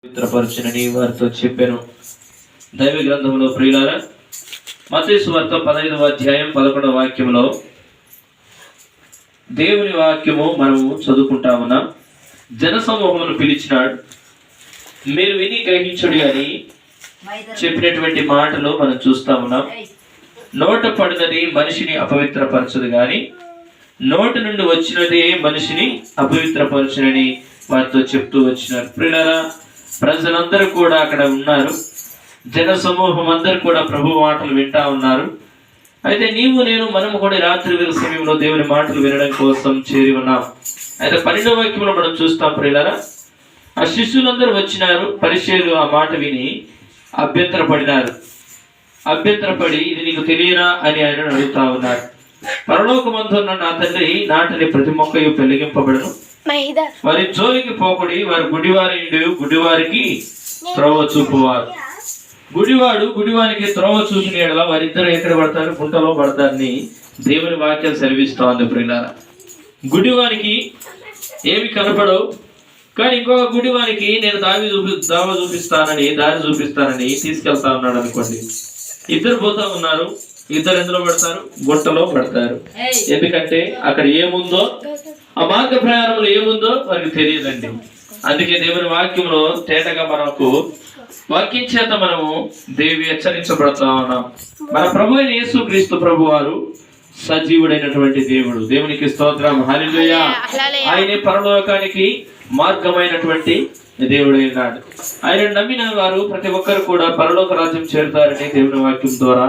పవిత్రపరచునని వారితో చెప్పాను. దైవ గ్రంథంలో ప్రియులారా, మత్తయి సువార్త 15వ అధ్యాయం 11వ వాక్యంలో దేవుని వాక్యము మనము చదువుకుంటా ఉన్నాం. జన సమూహమును పిలిచినాడు, మీరు విని గ్రహించుడి అని చెప్పినటువంటి మాటలు మనం చూస్తా ఉన్నాం. నోట పడినది మనిషిని అపవిత్రపరచదు గాని నోటి నుండి వచ్చినదే మనిషిని అపవిత్రపరచునని వారితో చెప్తూ వచ్చినారు. ప్రియులారా, ప్రజలందరూ కూడా అక్కడ ఉన్నారు. జన సమూహం అందరూ కూడా ప్రభు మాటలు వింటా ఉన్నారు. అయితే నీవు నేను మనము కూడా రాత్రి వేళ సమయంలో దేవుని మాటలు వినడం కోసం చేరి ఉన్నాం. అయితే 12వ వాక్యంలో మనం చూస్తాం ప్రియులారా, ఆ శిష్యులందరూ వచ్చినారు. పరిచయులు ఆ మాట విని అభ్యంతరపడినారు. అభ్యంతరపడి ఇది నీకు తెలియనా అని ఆయన అడుగుతా ఉన్నారు. పరలోకమందున్న నా తండ్రి నాటిని ప్రతి మొక్కయు పెళ్లిగింపబడను, వారి జోలికి పోకుడి, వారి గుడివారికి త్రోవ చూపువారు. గుడివాడు గుడివానికి త్రోవ చూసిన ఎడల వారిద్దరు ఎక్కడ పడతారు? గుంటలో పడతారని దేవుని వాక్యం సెలవిస్తా ఉంది. ప్రియులారా, గుడివానికి ఏమి కనపడవు, కానీ ఇంకొక గుడివానికి నేను దారి చూపిస్తానని తీసుకెళ్తా ఉన్నాడు అనుకోండి. ఇద్దరు పోతా ఉన్నారు. ఇద్దరు ఎందులో పడతారు? గుంటలో పడతారు. ఎందుకంటే అక్కడ ఏముందో, ఆ మార్గ ప్రయాణంలో ఏముందో వారికి తెలియదండి. అందుకే దేవుని వాక్యంలో తేటగా మనకు వాక్యం చేత మనము దేవి హెచ్చరించబడతా ఉన్నాం. మన ప్రభు అయిన యేసుక్రీస్తు ప్రభు వారు సజీవుడైనటువంటి దేవుడు. దేవునికి స్తోత్రం, హల్లెలూయా. ఆయనే పరలోకానికి మార్గమైనటువంటి దేవుడు అయినాడు. ఆయన నమ్మిన వారు ప్రతి ఒక్కరు కూడా పరలోక రాజ్యం చేరుతారని దేవుని వాక్యం ద్వారా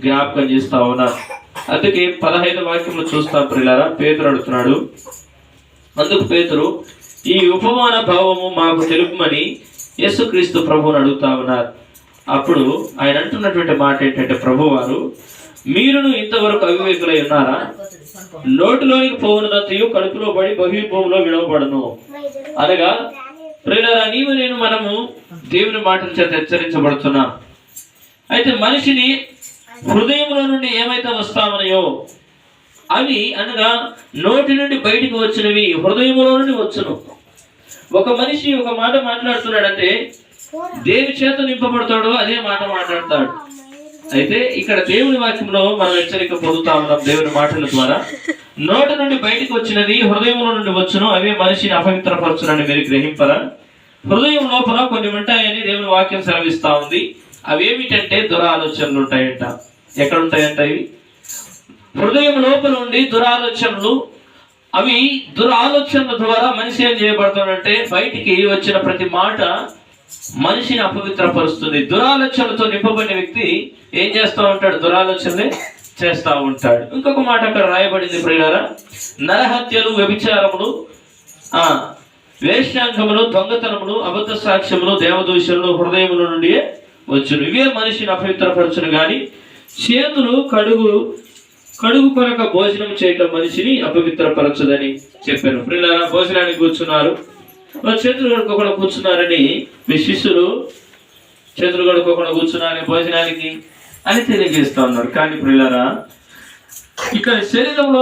జ్ఞాపకం చేస్తా ఉన్నారు. అందుకే 15వ వాక్యంలో చూస్తాం ప్రియులారా, పేతురు అడుగుతున్నాడు. అందుకు పేతురు, ఈ ఉపమాన భావము మాకు తెలుపుమని యేసుక్రీస్తు ప్రభువుని అడుగుతా ఉన్నారు. అప్పుడు ఆయన అంటున్నటువంటి మాట ఏంటంటే, ప్రభువారు మీరును ఇంతవరకు అవివేకులై ఉన్నారా? నోటిలోనికి పోవునదంతయు కడుపులో పడి బహిర్భూమిలో విడవబడను. అనగా ప్రియులారా, నీవు నేను మనము దేవుని మాటల చేత హెచ్చరించబడుతున్నాం. అయితే మనిషిని హృదయంలో నుండి ఏమైతే వస్తామనయో అవి అనగా నోటి నుండి బయటికి వచ్చినవి హృదయంలో నుండి వచ్చును. ఒక మనిషి ఒక మాట మాట్లాడుతున్నాడంటే దేని చేత నింపబడతాడో అదే మాట మాట్లాడతాడు. అయితే ఇక్కడ దేవుని వాక్యంలో మనం హెచ్చరిక పొందుతా ఉన్నాం. దేవుని మాటల ద్వారా నోటి నుండి బయటికి వచ్చినది హృదయంలో నుండి వచ్చును, అవే మనిషిని అపవిత్రపరచునని మీరు గ్రహింపరా? హృదయం లోపల కొన్ని ఉంటాయని దేవుని వాక్యం సెలవిస్తా ఉంది. అవేమిటంటే దురాలోచనలు ఉంటాయంట. ఎక్కడ ఉంటాయంట? ఇవి హృదయం లోపల ఉండి దురాలోచనలు. అవి దురాలోచనల ద్వారా మనిషి ఏం చేయబడతాడంటే బయటికి వచ్చిన ప్రతి మాట మనిషిని అపవిత్రపరుస్తుంది. దురాలోచనలతో నింపబడిన వ్యక్తి ఏం చేస్తూ ఉంటాడు? దురాలోచనలే చేస్తూ ఉంటాడు. ఇంకొక మాట అక్కడ రాయబడింది ప్రియులారా, నరహత్యలు, వ్యభిచారములు, వేశ్యాంగములు, దొంగతనములు, అబద్ధ సాక్ష్యములు, దేవదూషణలు హృదయముల నుండి వచ్చును. ఇవే మనిషిని అపవిత్రపరచును గాని చేతులు కడుగు కొనక భోజనం చేయటం మనిషిని అపవిత్రపరచదని చెప్పాను. ప్రియులారా, భోజనానికి కూర్చున్నారు, చేతులు కడుక్కోకుండా కూర్చున్నారని మీ శిష్యులు చేతులు కడుక్కోకుండా కూర్చున్నారని భోజనానికి అని తెలియజేస్తా ఉన్నారు. కానీ ప్రియులారా, ఇక్కడ శరీరంలో